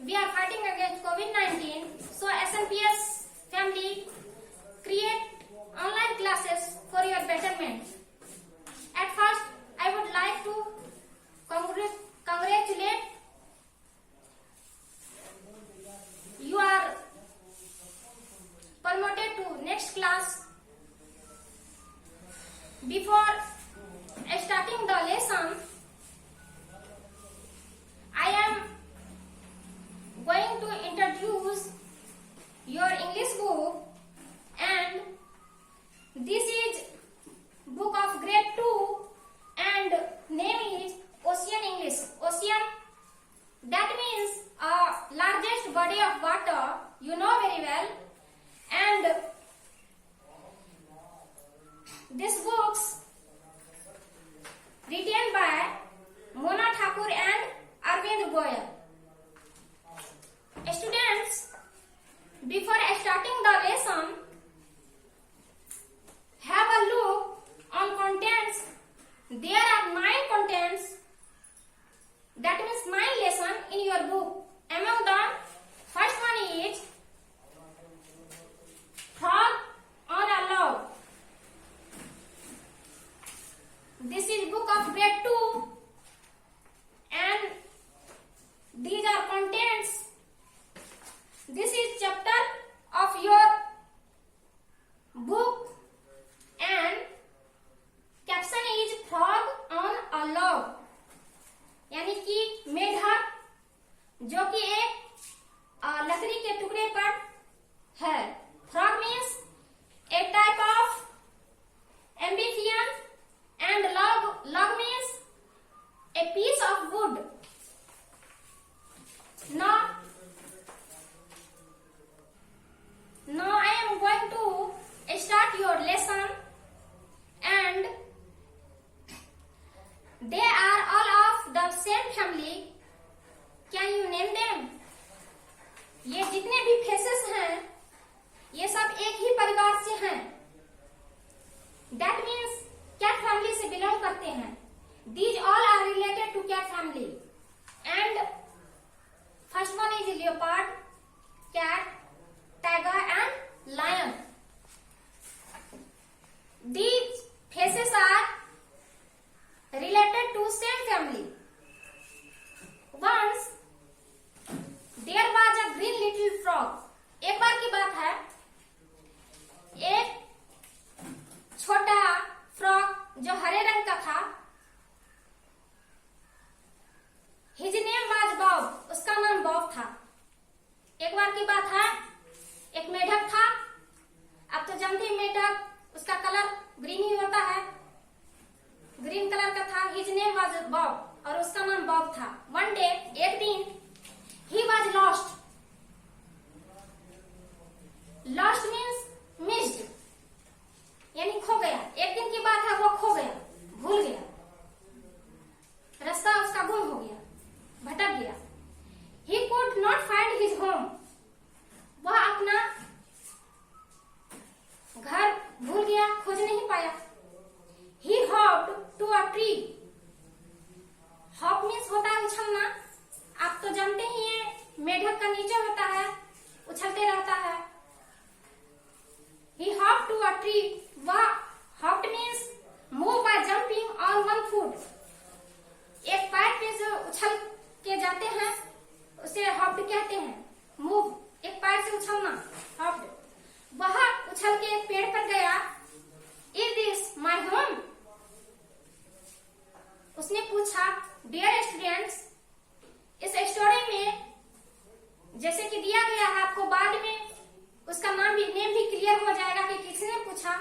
we are fighting against COVID-19. So SNPS family create online classes for your betterment. At first, I would like to congratulate you are promoted to next class. Before starting the lesson, I am going to introduce your English book, and this is book of grade 2 and name is Ocean English. Ocean, that means largest body of water, you know very well. And this books written by Mona Thakur and Arvind Goyal. Students, before starting the lesson, have a look on contents. There are 9 contents, that means 9 lessons in your book. Among them, first one is Frog on a Log. This is book of grade 2 and these are contents. This is chapter of your book and caption is Frog on a Log, यानी कि मेढक जो कि एक लकड़ी के टुकड़े पर है. Frog means a type of amphibian and log means a piece of wood. Now I am going to start your lesson, and they are all of the same family. Can you name them? ये जितने भी faces हैं, ये सब एक ही परिवार से हैं. That means cat family से belong करते हैं. These all are related to cat family. And first one is leopard, cat, tiger and lion. These faces are related to same family. Once there was a green little frog. एक बार की बात है, एक छोटा frog जो हरे रंग का था. His name was Bob. उसका नाम बॉब था. एक बार की बात है, एक मेढक था. अब तो जानते हैं मेढक, उसका कलर ग्रीन ही होता है. ग्रीन कलर का था. His name was Bob और उसका नाम बॉब था. One day, एक दिन, he was lost. Lost means missed, यानी खो गया. एक दिन की बात है, वो खो गया, भूल गया, रास्ता उसका गुम हो गया, भटक गया. He could not find his home. वह अपना घर भूल गया, खोज नहीं पाया. He hopped to a tree. Hop means होता है उछलना. आप तो जानते ही हैं, मेढक का नीचे होता है, उछलते रहता है. He hopped to a tree. वह hopped means move by jumping on one foot. एक पैर पे जो उछल के जाते हैं उसे hopped कहते हैं. Move, एक पैर से उछलना, hopped. वह उछल के एक पेड़ पर गया. Is this my home? उसने पूछा. Dear students, इस स्टोरी में जैसे कि दिया गया है, आपको बाद में उसका नेम भी क्लियर हो जाएगा कि किसने पूछा.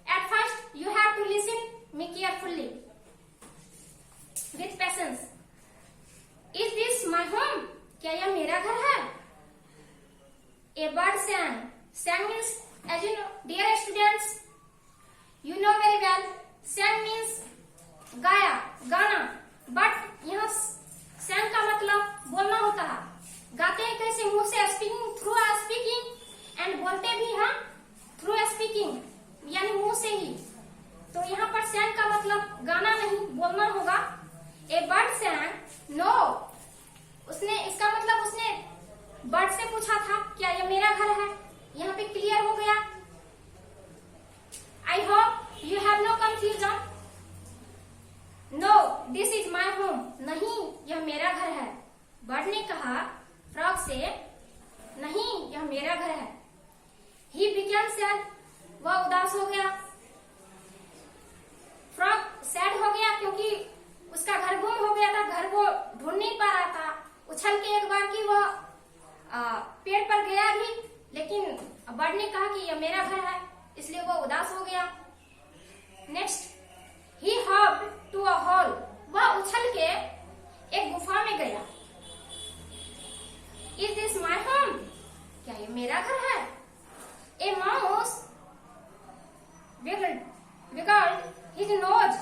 At first you have to listen me carefully with patience. Is this my home? क्या यह मेरा घर है? A bird sang. Sang means, as you know, dear students, you know very well, sang means गाया, गाना. But यहाँ sang का मतलब बोलना होता है. गाते हैं कैसे? मुंह से, स्पीकिंग थ्रू स्पीकिंग, एंड बोलते भी हम थ्रू स्पीकिंग, यानी मुंह से ही. तो यहाँ पर sang का मतलब गाना नहीं, बोलना होगा. ए बर्ड sang. नो, उसने, इसका मतलब उसने बर्ड से पूछा था क्या यह मेरा घर है। यहाँ पे क्लियर हो गया। I hope you have no confusion. No this is my home, नहीं यह मेरा घर है। बर्ड ने कहा फ्रॉग से, नहीं यह मेरा घर है। ही बिकेम सैड, वह उदास हो गया। फ्रॉग सैड हो गया क्योंकि उसका घर गुम हो गया था, घर वो ढूंढ नहीं पा रहा था। उछल के एक बार की वह पेड़ पर गया भी, लेकिन बर्ड ने कहा कि यह मेरा घर है, इसलिए वो उदास हो गया। Next, he hopped to a hall, वह उछल के एक गुफा में गया। इज दिस माई होम, क्या ये मेरा घर है। ए mouse wiggled his nose.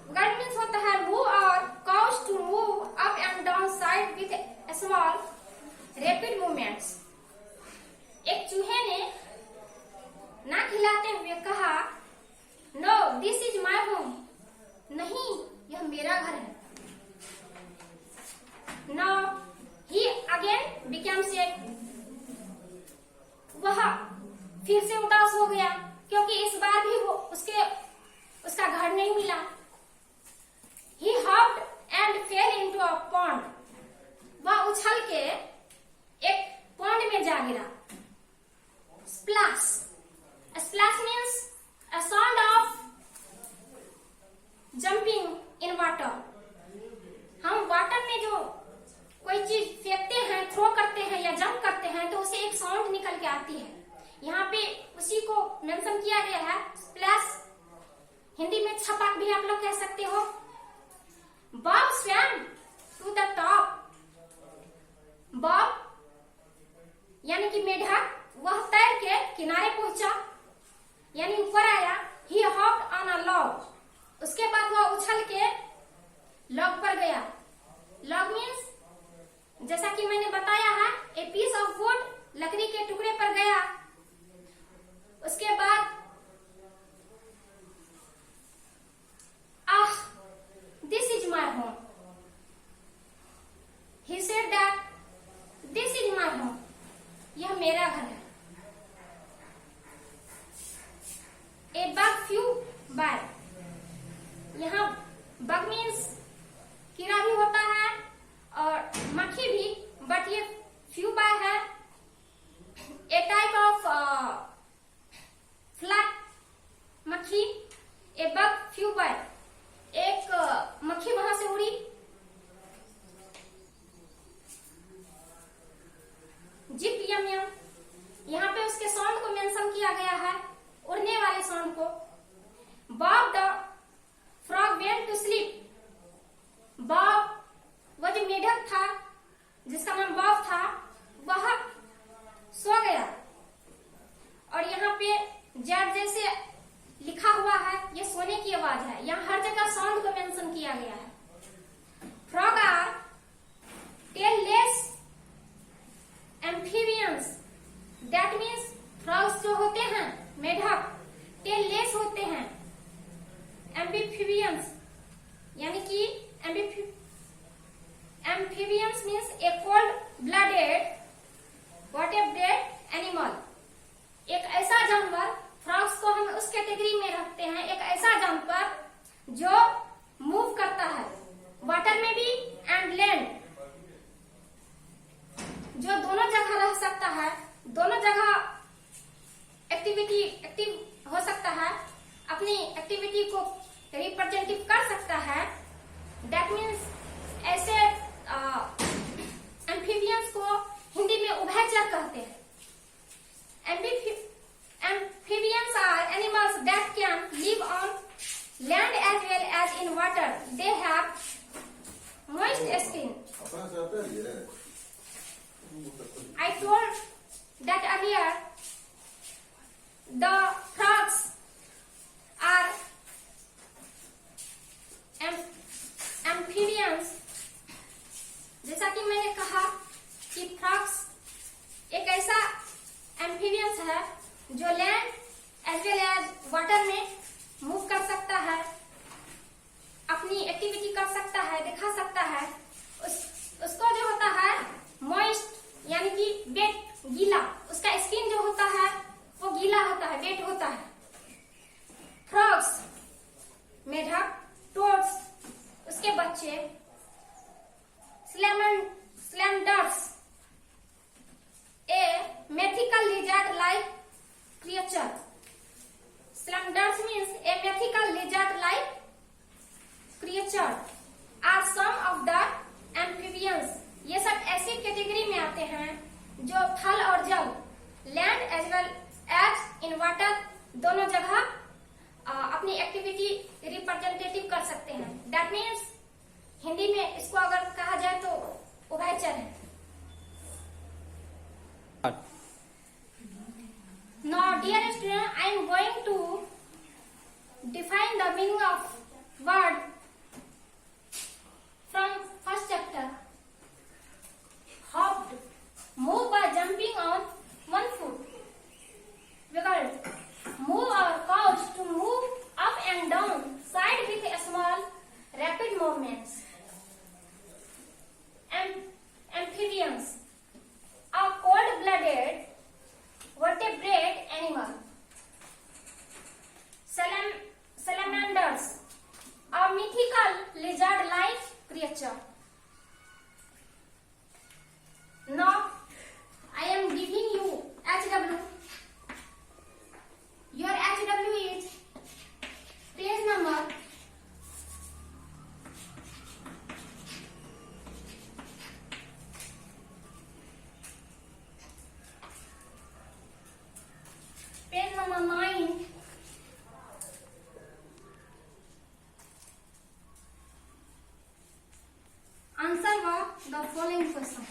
Wiggled means होता है move और cause to move up and down side with a small rapid movements. एक चूहे ने नाक हिलाते हुए कहा, No, this is my home. नहीं, यह मेरा घर है। Now he again became sad. वह फिर से उदास हो गया क्योंकि इस बार भी वो उसका घर नहीं मिला। He hopped and fell into a pond. वह उछल के एक पॉन्ड में जा गिरा। Splash. A splash means a sound of jumping in water. हम वाटर में जो कोई चीज फेंकते हैं, थ्रो करते हैं या जंप करते हैं तो उसे एक साउंड निकल के आती है। यहाँ पे उसी को मेंशन किया गया है, स्प्लैश। हिंदी में छपाक भी आप लोग कह सकते हो। Bob swam to the top. Bob यानी कि मेढक, वह तैर के किनारे पहुंचा यानी ऊपर आया। ही हॉप्ड ऑन अ लॉग, उसके बाद वह उछल के लॉग पर गया। लॉग मीन्स जैसा कि मैंने बताया है, ए पीस ऑफ वुड, लकड़ी के टुकड़े पर गया। उसके बाद this is my home, he said that this is my home, यह मेरा घर है। ए बग फ्यू बाय, यहाँ बग मीन्स कीड़ा भी होता है और मक्खी भी, बट ये फ्यू बाय है। ए टाइप ऑफ फ्लैट मक्खी। ए बग फ्यू बाय, एक मक्खी वहां से उड़ी। जिप यम यम, यहाँ पे उसके साउंड को मेंशन किया गया है, उड़ने वाले साउंड को। Bob the frog went to sleep. Bob, वह जो मेढक था जिसका नाम बॉब था, वह सो गया। और यहाँ पे जैब जैसे लिखा हुआ है, ये सोने की आवाज है। यहाँ हर जगह साउंड को मेंशन किया गया है। Frog are tailless amphibians, that means frogs जो होते हैं मेढक, टेललेस होते हैं। एम्फीबियंस यानी कि एम्फीबियंस मीन्स ए कोल्ड ब्लडेड वर्टेब्रेट एनिमल। एक ऐसा जानवर, फ्रॉग्स को हम उस कैटेगरी में रखते हैं, एक ऐसा जानवर जो मूव करता है वाटर में भी एंड लैंड, जो दोनों जगह रह सकता है, दोनों जगह एक्टिव हो सकता है, अपनी एक्टिविटी को रिप्रेजेंटिव कर सकता है। दैट मीन्स ऐसे एम्फीबियंस को हिंदी में उभयचर कहते हैं। Amphibians are animals that can live on land as well as in water. They have moist skin. I told that earlier. The frogs are amphibians. जैसा कि मैंने कहा कि फ्रॉग्स एक ऐसा एम्फीबियंस है जो land as well as water में मूव कर सकता है, अपनी एक्टिविटी कर सकता है, दिखा सकता है। उसको जो होता है मॉइस्ट यानी ऐसी कैटेगरी में आते हैं जो थल और जल, land as well as in water, दोनों जगह अपनी एक्टिविटी रिप्रेजेंटेटिव कर सकते हैं। दैट मीन्स हिंदी में इसको अगर कहा जाए तो उभयचर है। Now, dear student, I am going to define the meaning of word from first chapter. Hopped, move by jumping on one foot. Wiggled, move or cause to move up and down side with a small rapid movements. Amphibians, a cold-blooded vertebrate animal. Salamanders, a mythical lizard-like creature. Now, I am giving you HW. Your HW is page number 9. Answer the following question.